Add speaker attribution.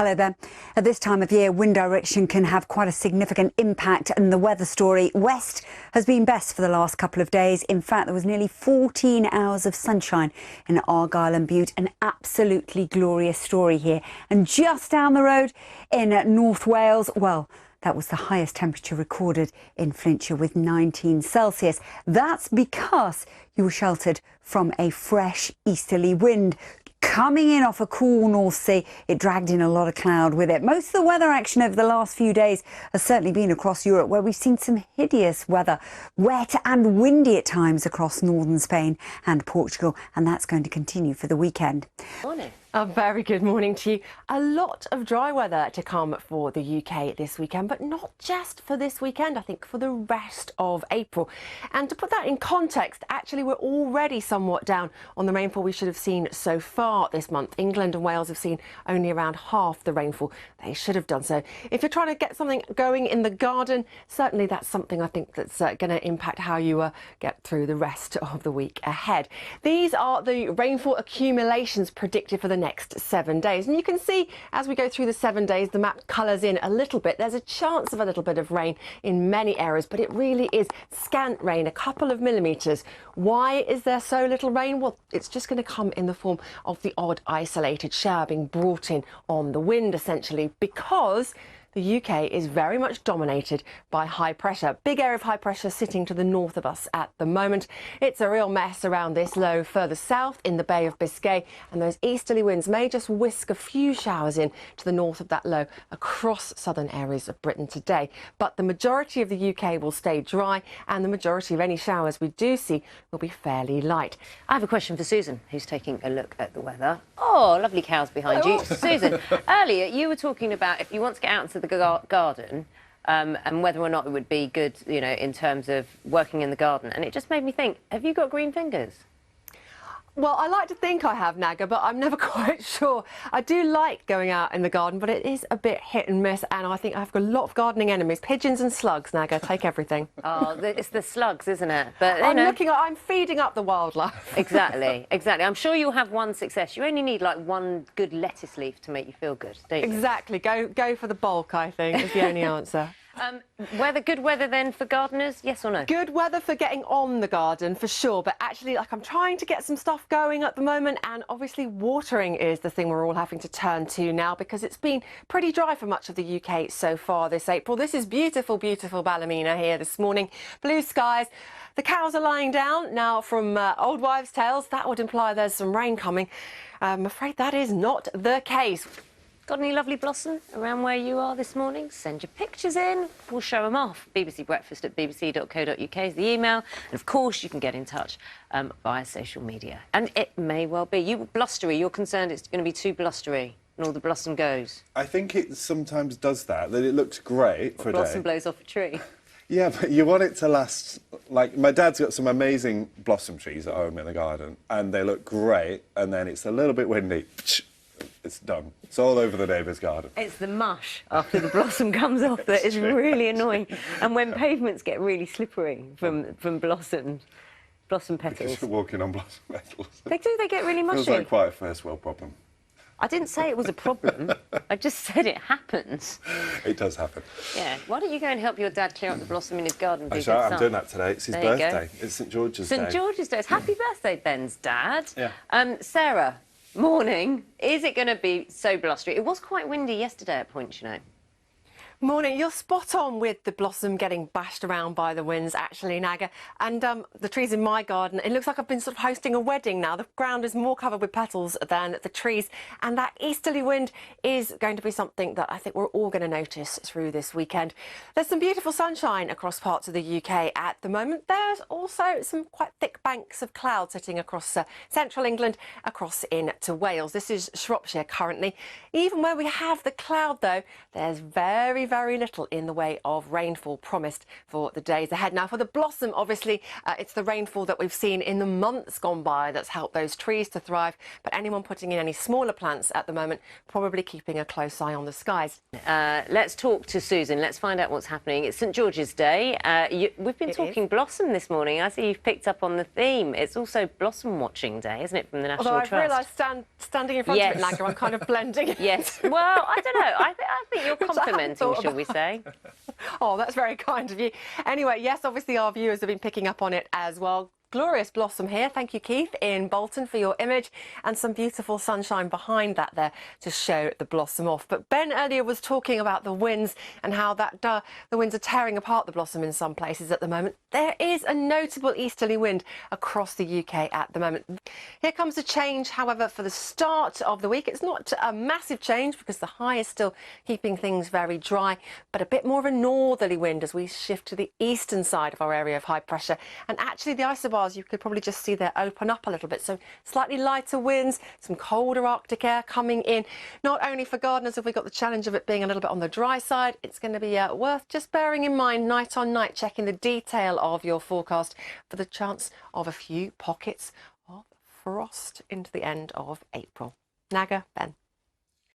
Speaker 1: Hello there. At this time of year, wind direction can have quite a significant impact, and the weather story west has been best for the last couple of days. In fact, there was nearly 14 hours of sunshine in Argyll and Bute, an absolutely glorious story here. And just down the road in North Wales, well, that was the highest temperature recorded in Flintshire with 19 Celsius. That's because you were sheltered from a fresh easterly wind. Coming in off a cool North Sea, it dragged in a lot of cloud with it. Most of the weather action over the last few days has certainly been across Europe, where we've seen some hideous weather, wet and windy at times across northern Spain and Portugal, and that's going to continue for the weekend.
Speaker 2: Morning. A very good morning to you. A lot of dry weather to come for the UK this weekend, but not just for this weekend, I think for the rest of April. And to put that in context, actually we're already somewhat down on the rainfall we should have seen so far this month. England and Wales have seen only around half the rainfall they should have done. So if you're trying to get something going in the garden, certainly that's something I think that's going to impact how you get through the rest of the week ahead. These are the rainfall accumulations predicted for the next 7 days, and you can see as we go through the 7 days the map colours in a little bit. There's a chance of a little bit of rain in many areas, but it really is scant rain, a couple of millimetres. Why is there so little rain? Well, it's just going to come in the form of the odd isolated shower being brought in on the wind, essentially, because the UK is very much dominated by high pressure. Big area of high pressure sitting to the north of us at the moment. It's a real mess around this low further south in the Bay of Biscay, and those easterly winds may just whisk a few showers in to the north of that low across southern areas of Britain today. But the majority of the UK will stay dry, and the majority of any showers we do see will be fairly light.
Speaker 3: I have a question for Susan, who's taking a look at the weather. Oh, lovely cows behind you. Susan, earlier you were talking about if you want to get out into the garden and whether or not it would be good, you know, in terms of working in the garden. And it just made me think, have you got green fingers?
Speaker 2: Well, I like to think I have, Naga, but I'm never quite sure. I do like going out in the garden, but it is a bit hit and miss, and I think I've got a lot of gardening enemies. Pigeons and slugs, Naga, take everything.
Speaker 3: Oh, it's the slugs, isn't it? But
Speaker 2: I'm feeding up the wildlife.
Speaker 3: Exactly, exactly. I'm sure you'll have one success. You only need like one good lettuce leaf to make you feel good, don't you?
Speaker 2: Exactly. Go for the bulk, I think, is the only answer.
Speaker 3: Good weather then for gardeners, yes or no?
Speaker 2: Good weather for getting on the garden for sure, but actually, like, I'm trying to get some stuff going at the moment, and obviously watering is the thing we're all having to turn to now, because it's been pretty dry for much of the UK so far this April. This is beautiful, beautiful Ballymena here this morning. Blue skies. The cows are lying down. Now, from old wives' tales, that would imply there's some rain coming. I'm afraid that is not the case.
Speaker 3: Got any lovely blossom around where you are this morning? Send your pictures in. We'll show them off. bbcbreakfast@bbc.co.uk is the email. And, of course, you can get in touch via social media. And it may well be. You blustery. You're concerned it's going to be too blustery and all the blossom goes.
Speaker 4: I think it sometimes does that it looks great for a day.
Speaker 3: Blossom blows off a tree.
Speaker 4: Yeah, but you want it to last. Like, my dad's got some amazing blossom trees at home in the garden, and they look great, and then it's a little bit windy. It's done. It's all over the neighbour's garden. It's
Speaker 3: the mush after the blossom comes off that is really annoying. And when pavements get really slippery from blossom petals.
Speaker 4: Because you're walking on blossom petals.
Speaker 3: They get really mushy.
Speaker 4: Feels like quite a first world problem.
Speaker 3: I didn't say it was a problem. I just said it happens.
Speaker 4: It does happen.
Speaker 3: Yeah. Why don't you go and help your dad clear up the blossom in his garden?
Speaker 4: I'm doing that today. It's his birthday. It's St George's Day.
Speaker 3: St George's Day. It's happy birthday, Ben's dad.
Speaker 4: Yeah.
Speaker 3: Sarah, morning. Is it going to be so blustery? It was quite windy yesterday at points, you know.
Speaker 2: Morning. You're spot on with the blossom getting bashed around by the winds, actually, Naga. And the trees in my garden, it looks like I've been sort of hosting a wedding now. The ground is more covered with petals than the trees. And that easterly wind is going to be something that I think we're all going to notice through this weekend. There's some beautiful sunshine across parts of the UK at the moment. There's also some quite thick banks of cloud sitting across central England, across into Wales. This is Shropshire currently. Even where we have the cloud, though, there's very very little in the way of rainfall promised for the days ahead. Now, for the blossom, obviously, it's the rainfall that we've seen in the months gone by that's helped those trees to thrive. But anyone putting in any smaller plants at the moment, probably keeping a close eye on the skies.
Speaker 3: Let's talk to Susan. Let's find out what's happening. It's St George's Day. We've been talking blossom this morning. I see you've picked up on the theme. It's also Blossom Watching Day, isn't it, from the National
Speaker 2: Although
Speaker 3: Trust?
Speaker 2: I've realised standing in front of it, Naga, I'm kind of blending.
Speaker 3: Yes. Well, I don't know. I think you're complimenting, shall we say?
Speaker 2: Oh, that's very kind of you. Anyway, yes, obviously our viewers have been picking up on it as well. Glorious blossom here. Thank you, Keith, in Bolton for your image, and some beautiful sunshine behind that there to show the blossom off. But Ben earlier was talking about the winds and how that the winds are tearing apart the blossom in some places at the moment. There is a notable easterly wind across the UK at the moment. Here comes a change, however, for the start of the week. It's not a massive change because the high is still keeping things very dry, but a bit more of a northerly wind as we shift to the eastern side of our area of high pressure. And actually the isobars, you could probably just see there open up a little bit. So slightly lighter winds, some colder Arctic air coming in. Not only for gardeners have we got the challenge of it being a little bit on the dry side, it's going to be worth just bearing in mind night on night, checking the detail of your forecast for the chance of a few pockets of frost into the end of April. Naga, Ben.